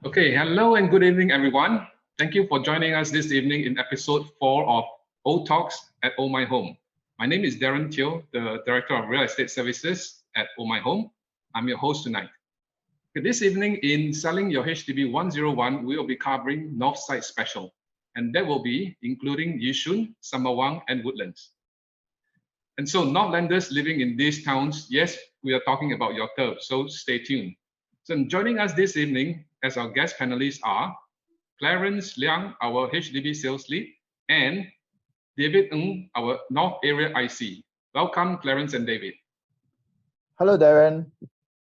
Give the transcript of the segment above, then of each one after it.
Okay, hello and good evening, everyone. Thank you for joining us this evening in episode 4 of HDB at Ohmyhome. My name is Darren Teo, the Director of Real Estate Services at Ohmyhome. I'm your host tonight. Okay, this evening in Selling Your HDB 101, we will be covering Northside Special, and that will be including Yishun, Sembawang, and Woodlands. And so Northlanders living in these towns, yes, we are talking about your turf, so stay tuned. So joining us this evening as our guest panelists are Clarence Liang, our HDB sales lead, and David Ng, our North Area IC. Welcome, Clarence and David. Hello, Darren.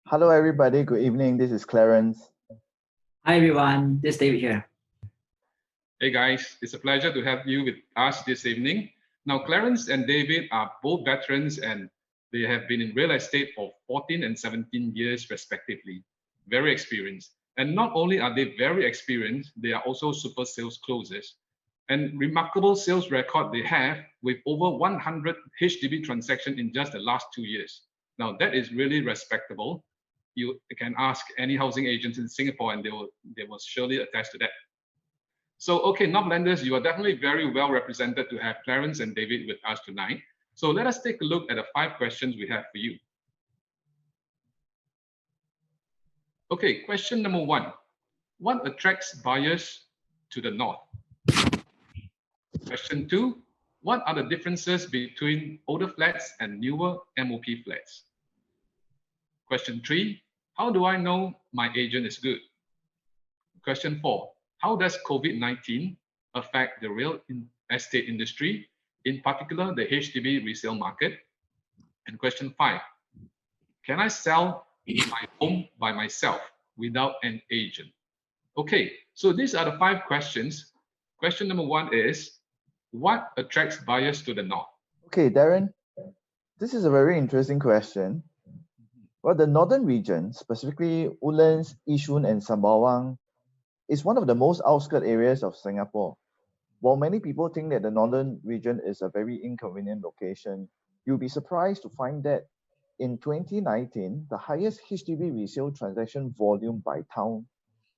Hello, everybody. Good evening. This is Clarence. Hi, everyone. This is David here. Hey, guys. It's a pleasure to have you with us this evening. Now, Clarence and David are both veterans and they have been in real estate for 14 and 17 years, respectively. Very experienced. And not only are they very experienced, they are also super sales closers. And remarkable sales record they have with over 100 HDB transactions in just the last 2 years. Now, that is really respectable. You can ask any housing agents in Singapore and they will surely attest to that. So, okay, Northlanders, you are definitely very well represented to have Clarence and David with us tonight. So let us take a look at the 5 questions we have for you. Okay, question number 1. What attracts buyers to the north? Question 2. What are the differences between older flats and newer MOP flats? Question 3. How do I know my agent is good? Question 4. How does COVID-19 affect the real estate industry, in particular the HDB resale market? And question 5. Can I sell my home by myself without an agent? Okay, so these are the 5 questions. Question number 1 is, what attracts buyers to the north? Okay, Darren, this is a very interesting question. Well, the northern region, specifically Woodlands, Yishun, and Sembawang, is one of the most outskirts areas of Singapore. While many people think that the northern region is a very inconvenient location, you'll be surprised to find that in 2019, the highest HDB resale transaction volume by town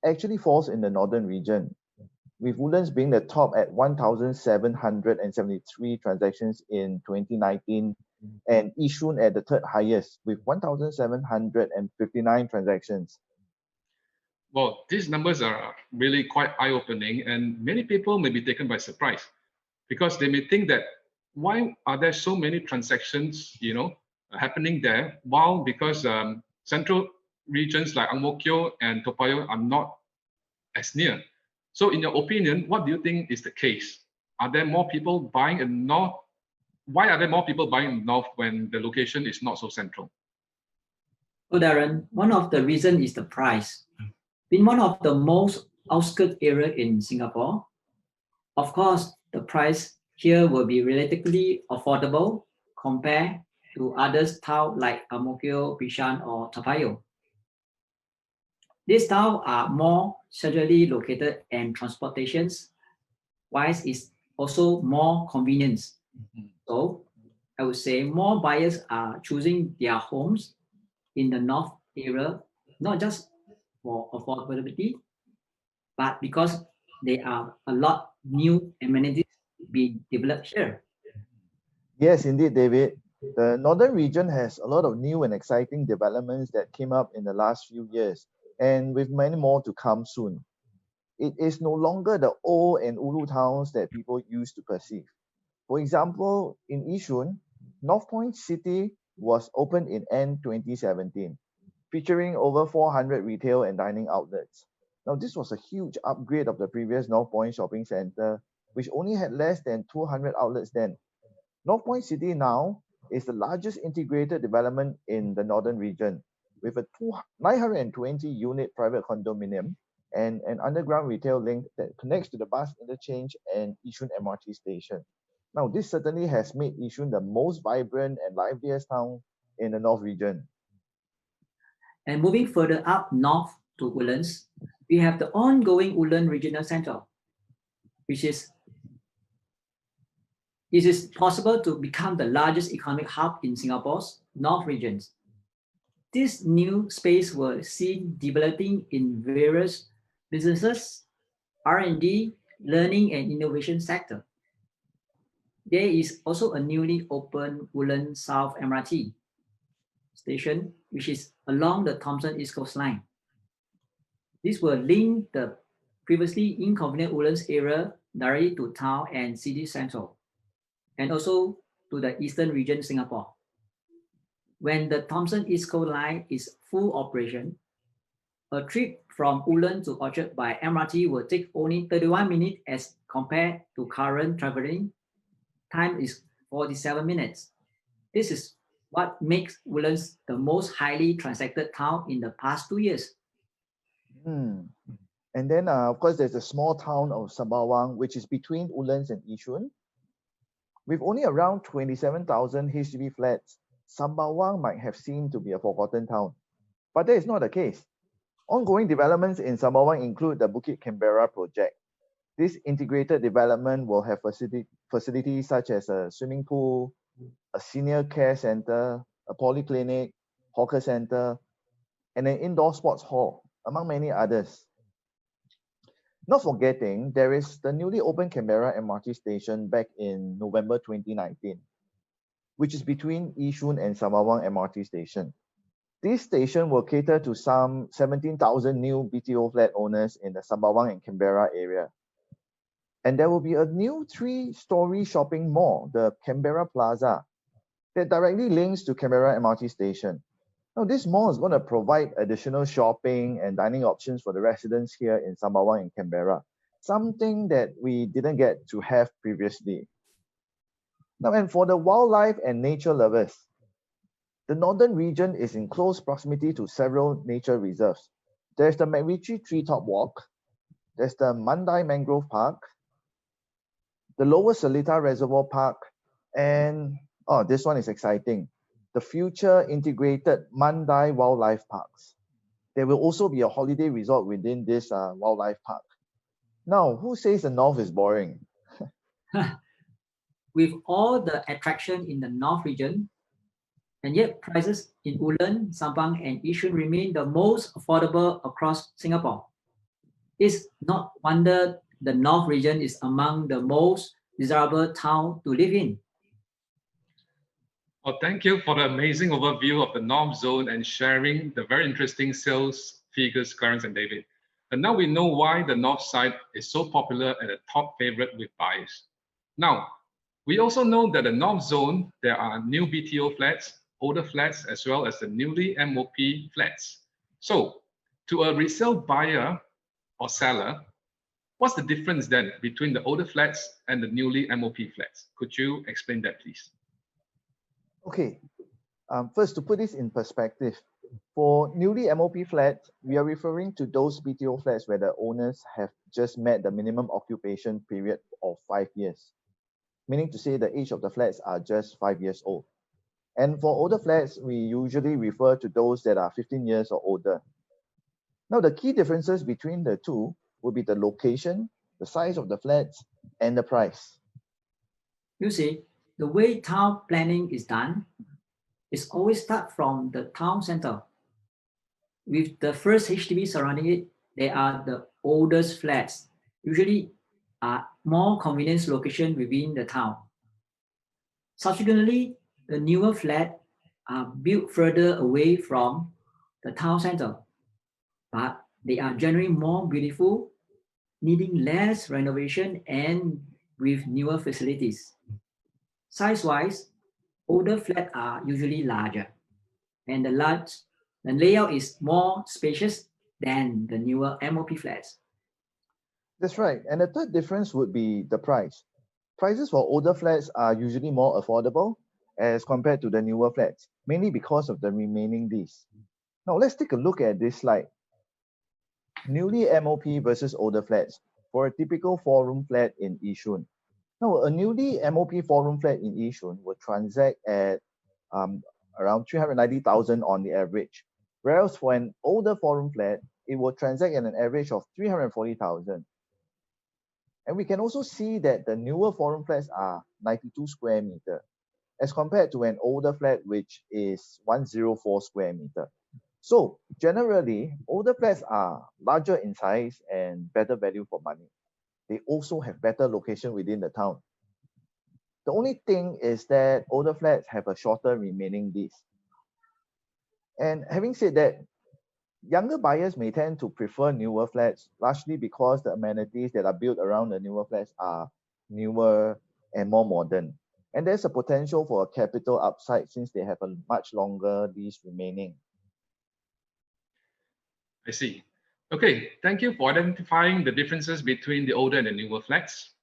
actually falls in the northern region, with Woodlands being the top at 1,773 transactions in 2019 and Yishun at the third highest with 1,759 transactions. Well, these numbers are really quite eye-opening and many people may be taken by surprise because they may think that why are there so many transactions, happening there? While because central regions like Ang Mo Kio and Toa Payoh are not as near. So in your opinion, what do you think is the case? Are there more people buying in north? Why are there more people buying in north when the location is not so central? So Darren, one of the reasons is the price. Being one of the most outskirts area in Singapore, of course, the price here will be relatively affordable compared to other towns like Ang Mo Kio, Bishan, or Toa Payoh. These towns are more centrally located and transportations wise is also more convenience. So I would say more buyers are choosing their homes in the north area, not just for affordability, but because there are a lot new amenities being developed here. Yes, indeed, David. The northern region has a lot of new and exciting developments that came up in the last few years, and with many more to come soon. It is no longer the old and ulu towns that people used to perceive. For example, in Yishun, Northpoint City was opened in end 2017, featuring over 400 retail and dining outlets. Now, this was a huge upgrade of the previous Northpoint shopping center, which only had less than 200 outlets then. Northpoint City now is the largest integrated development in the northern region, with a 920-unit private condominium and an underground retail link that connects to the bus interchange and Yishun MRT station. Now, this certainly has made Yishun the most vibrant and liveliest town in the north region. And moving further up north to Woodlands, we have the ongoing Woodlands Regional Center, which is it is possible to become the largest economic hub in Singapore's north regions. This new space will see developing in various businesses, R&D, learning and innovation sector. There is also a newly opened Woodlands South MRT station, which is along the Thomson East Coast Line. This will link the previously inconvenient Woodlands area directly to town and city central, and also to the eastern region Singapore. When the Thomson East Coast Line is full operation, a trip from Woodlands to Orchard by MRT will take only 31 minutes as compared to current traveling time is 47 minutes. This is what makes Woodlands the most highly transacted town in the past 2 years. And then, of course, there's the small town of Sembawang, which is between Woodlands and Yishun. With only around 27,000 HDB flats, Sembawang might have seemed to be a forgotten town. But that is not the case. Ongoing developments in Sembawang include the Bukit Canberra project. This integrated development will have facilities such as a swimming pool, a senior care center, a polyclinic, hawker center, and an indoor sports hall, among many others. Not forgetting, there is the newly opened Canberra MRT station back in November 2019, which is between Yishun and Sembawang MRT station. This station will cater to some 17,000 new BTO flat owners in the Sembawang and Canberra area. And there will be a new 3-story shopping mall, the Canberra Plaza, that directly links to Canberra MRT station. Now, this mall is going to provide additional shopping and dining options for the residents here in Sembawang and Canberra, something that we didn't get to have previously. Now, and for the wildlife and nature lovers, the northern region is in close proximity to several nature reserves. There's the MacRitchie Treetop Walk, there's the Mandai Mangrove Park, the Lower Seletar Reservoir Park, and, oh, this one is exciting, the future integrated Mandai Wildlife Parks. There will also be a holiday resort within this wildlife park. Now, who says the north is boring? With all the attraction in the north region, and yet prices in Woodlands, Sembawang, and Yishun remain the most affordable across Singapore. It's not wonder the north region is among the most desirable town to live in. Well, thank you for the amazing overview of the North Zone and sharing the very interesting sales figures, Clarence and David. And now we know why the North side is so popular and a top favorite with buyers. Now, we also know that the North Zone, there are new BTO flats, older flats, as well as the newly MOP flats. So, to a resale buyer or seller, what's the difference then between the older flats and the newly MOP flats? Could you explain that, please? Okay, first, to put this in perspective, for newly MOP flats, we are referring to those BTO flats where the owners have just met the minimum occupation period of 5 years, meaning to say the age of the flats are just 5 years old. And for older flats, we usually refer to those that are 15 years or older. Now, the key differences between the two will be the location, the size of the flats, and the price. You see, the way town planning is done is always start from the town center. With the first HDB surrounding it, they are the oldest flats, usually are more convenient location within the town. Subsequently, the newer flats are built further away from the town center, but they are generally more beautiful, needing less renovation and with newer facilities. Size-wise, older flats are usually larger, and the layout is more spacious than the newer MOP flats. That's right. And the third difference would be the price. Prices for older flats are usually more affordable as compared to the newer flats, mainly because of the remaining lease. Now, let's take a look at this slide. Newly MOP versus older flats for a typical 4-room flat in Yishun. Now, a newly MOP 4-room flat in Yishun will transact at around 390,000 on the average, whereas for an older 4-room flat, it will transact at an average of 340,000. And we can also see that the newer 4-room flats are 92 square meter, as compared to an older flat which is 104 square meter. So generally, older flats are larger in size and better value for money. They also have better location within the town. The only thing is that older flats have a shorter remaining lease. And having said that, younger buyers may tend to prefer newer flats, largely because the amenities that are built around the newer flats are newer and more modern. And there's a potential for a capital upside since they have a much longer lease remaining. I see. Okay, thank you for identifying the differences between the older and the newer flats.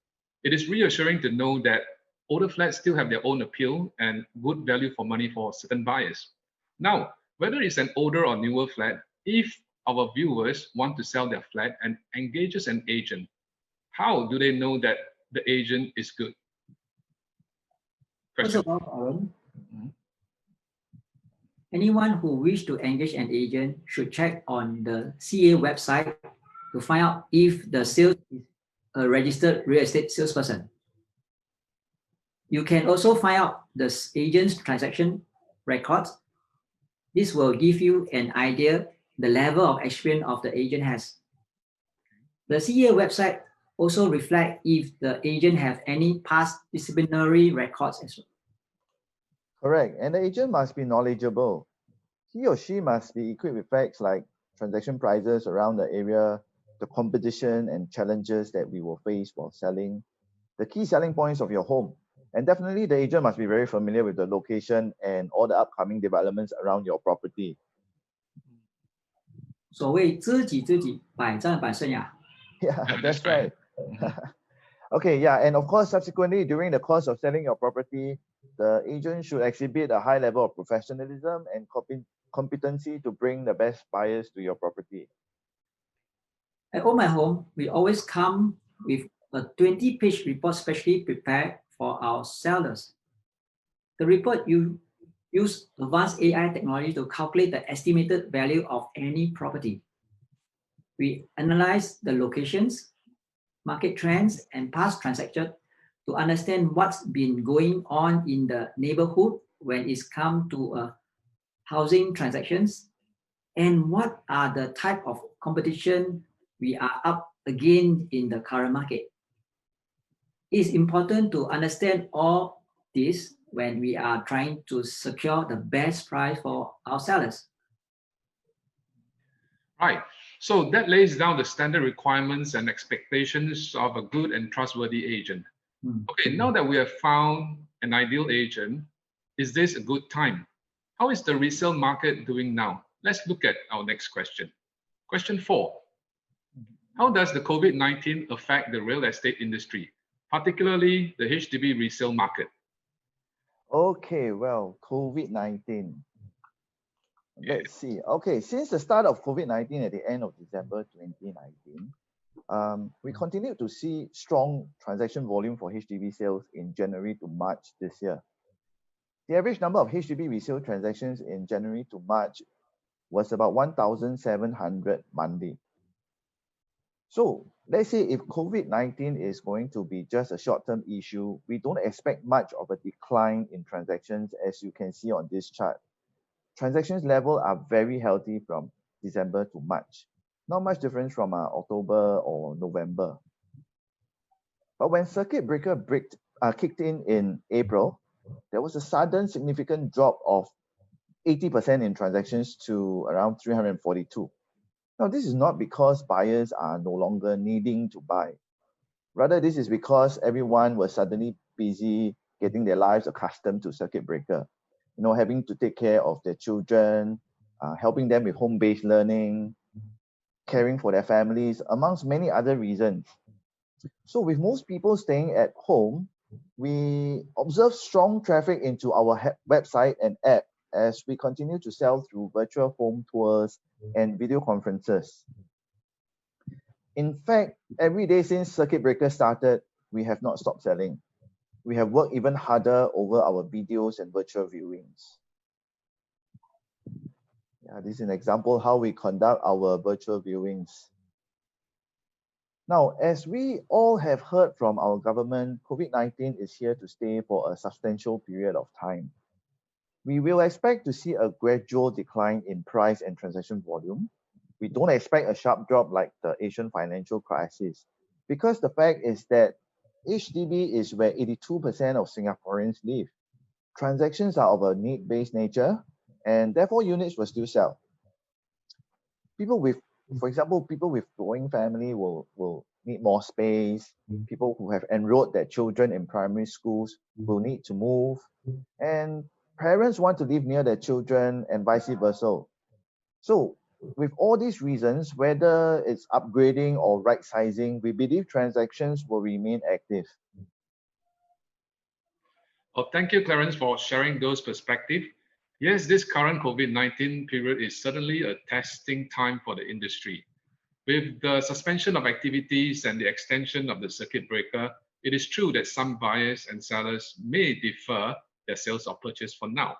It is reassuring to know that older flats still have their own appeal and good value for money for certain buyers. Now, whether it's an older or newer flat, if our viewers want to sell their flat and engages an agent, how do they know that the agent is good? First Question. of all, Aaron, Mhm. anyone who wish to engage an agent should check on the CA website to find out if the sales is a registered real estate salesperson. You can also find out the agent's transaction records. This will give you an idea the level of experience of the agent has. The CA website also reflect if the agent have any past disciplinary records as well. Correct. And the agent must be knowledgeable. He or she must be equipped with facts like transaction prices around the area, the competition and challenges that we will face while selling, the key selling points of your home. And definitely the agent must be very familiar with the location and all the upcoming developments around your property. 所谓知己知己，百战百胜呀。Yeah, Yeah, that's that's right. right. Okay, yeah, and of course, subsequently, during the course of selling your property, the agent should exhibit a high level of professionalism and competency to bring the best buyers to your property. At Ohmyhome, we always come with a 20-page report specially prepared for our sellers. The report use advanced AI technology to calculate the estimated value of any property. We analyze the locations, market trends, and past transactions to understand what's been going on in the neighborhood when it's come to housing transactions, and what are the type of competition we are up against in the current market. It's important to understand all this when we are trying to secure the best price for our sellers. Right. So that lays down the standard requirements and expectations of a good and trustworthy agent. Okay, now that we have found an ideal agent, is this a good time? How is the resale market doing now? Let's look at our next question. Question 4. How does the COVID-19 affect the real estate industry, particularly the HDB resale market? Okay, well, COVID-19. Yeah. Let's see. Okay, since the start of COVID-19 at the end of December 2019, we continued to see strong transaction volume for HDB sales in January to March this year. The average number of HDB resale transactions in January to March was about 1,700 monthly. So let's say if COVID-19 is going to be just a short-term issue, we don't expect much of a decline in transactions, as you can see on this chart. Transactions level are very healthy from December to March. Not much difference from October or November. But when circuit breaker kicked in April, there was a sudden significant drop of 80% in transactions to around 342. Now, this is not because buyers are no longer needing to buy. Rather, this is because everyone was suddenly busy getting their lives accustomed to circuit breaker. You know, having to take care of their children, helping them with home-based learning, caring for their families, amongst many other reasons. So with most people staying at home, we observe strong traffic into our website and app as we continue to sell through virtual home tours and video conferences. In fact, every day since circuit breaker started, we have not stopped selling. We have worked even harder over our videos and virtual viewings. Yeah, this is an example how we conduct our virtual viewings. Now, as we all have heard from our government, COVID-19 is here to stay for a substantial period of time. We will expect to see a gradual decline in price and transaction volume. We don't expect a sharp drop like the Asian financial crisis, because the fact is that HDB is where 82% of Singaporeans live. Transactions are of a need-based nature, and therefore units will still sell. For example, people with growing family will need more space. People who have enrolled their children in primary schools will need to move. And parents want to live near their children and vice versa. So with all these reasons, whether it's upgrading or right sizing, we believe transactions will remain active. Well, thank you, Clarence, for sharing those perspectives. Yes, this current COVID-19 period is certainly a testing time for the industry. With the suspension of activities and the extension of the circuit breaker, it is true that some buyers and sellers may defer their sales or purchase for now.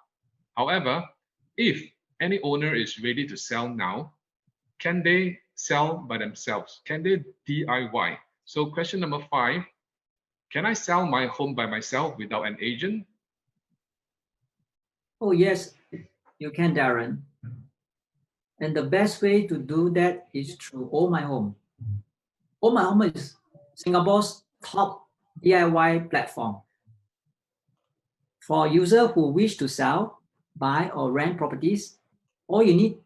However, if any owner is ready to sell now, can they sell by themselves? Can they DIY? So question number 5, can I sell my home by myself without an agent? Oh, yes, you can, Darren. And the best way to do that is through Ohmyhome. Ohmyhome is Singapore's top DIY platform. For users who wish to sell, buy, or rent properties, all you need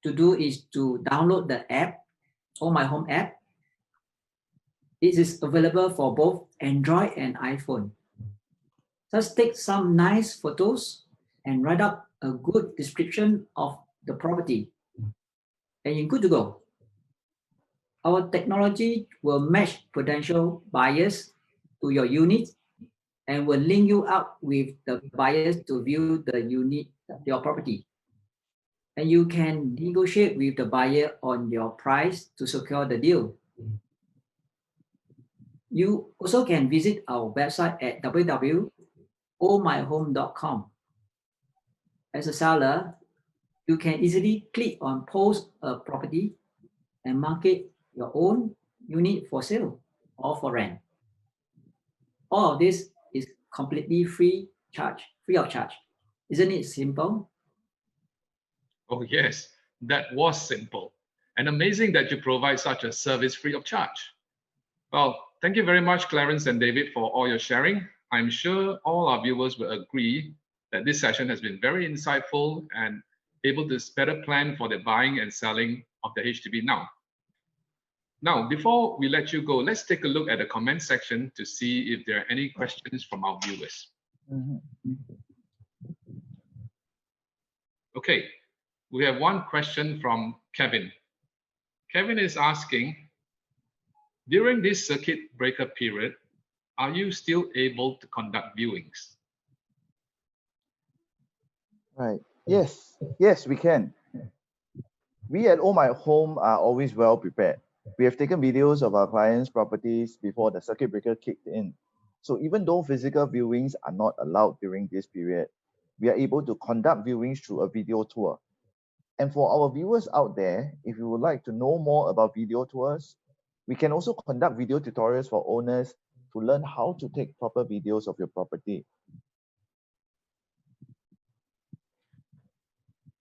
to do is to download the app, Ohmyhome app. It is available for both Android and iPhone. Just take some nice photos and write up a good description of the property, and you're good to go. Our technology will match potential buyers to your unit and will link you up with the buyers to view the unit, your property. And you can negotiate with the buyer on your price to secure the deal. You also can visit our website at www.ohmyhome.com. As a seller, you can easily click on post a property and market your own unit for sale or for rent. All of this is completely free of charge. Isn't it simple? Oh yes, that was simple. And amazing that you provide such a service free of charge. Well, thank you very much, Clarence and David, for all your sharing. I'm sure all our viewers will agree that this session has been very insightful and able to better plan for the buying and selling of the HDB now. Now, before we let you go, let's take a look at the comment section to see if there are any questions from our viewers. Okay, we have one question from Kevin. Kevin is asking, during this circuit breaker period, are you still able to conduct viewings? Right. Yes, we can. We at Ohmyhome are always well prepared. We have taken videos of our clients' properties before the circuit breaker kicked in. So even though physical viewings are not allowed during this period, we are able to conduct viewings through a video tour. And for our viewers out there, if you would like to know more about video tours, we can also conduct video tutorials for owners to learn how to take proper videos of your property.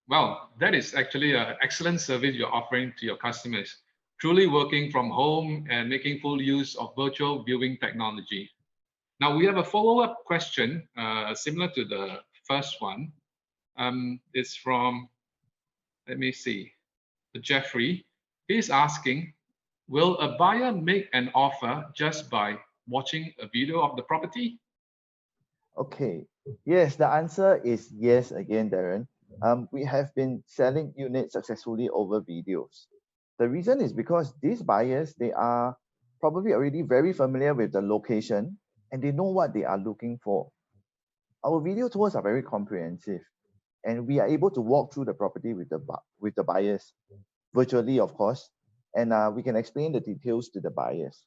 Well, that is actually an excellent service you're offering to your customers, truly working from home and making full use of virtual viewing technology. Now, we have a follow-up question similar to the first one. It's from, let me see, Jeffrey. He's asking, will a buyer make an offer just by watching a video of the property? Okay, yes, the answer is yes again, Darren. We have been selling units successfully over videos. The reason is because these buyers, they are probably already very familiar with the location and they know what they are looking for. Our video tours are very comprehensive and we are able to walk through the property with the buyers, virtually of course, and we can explain the details to the buyers.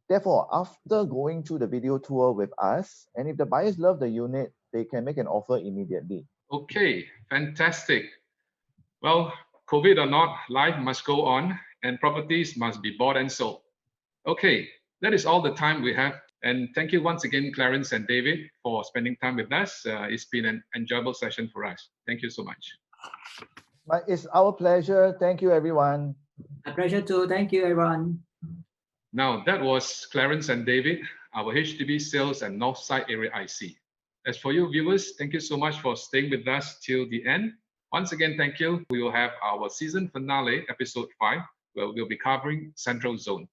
Therefore, after going through the video tour with us, and if the buyers love the unit, they can make an offer immediately. Okay, fantastic. Well, COVID or not, life must go on and properties must be bought and sold. Okay, that is all the time we have And thank you once again, Clarence and David, for spending time with us. It's been an enjoyable session for us. Thank you so much. It's our pleasure. Thank you, everyone. A pleasure too. Thank you, everyone. Now, that was Clarence and David, our HDB sales and Northside area IC. As for you viewers, thank you so much for staying with us till the end. Once again, thank you. We will have our season finale, episode 5, where we'll be covering Central Zone.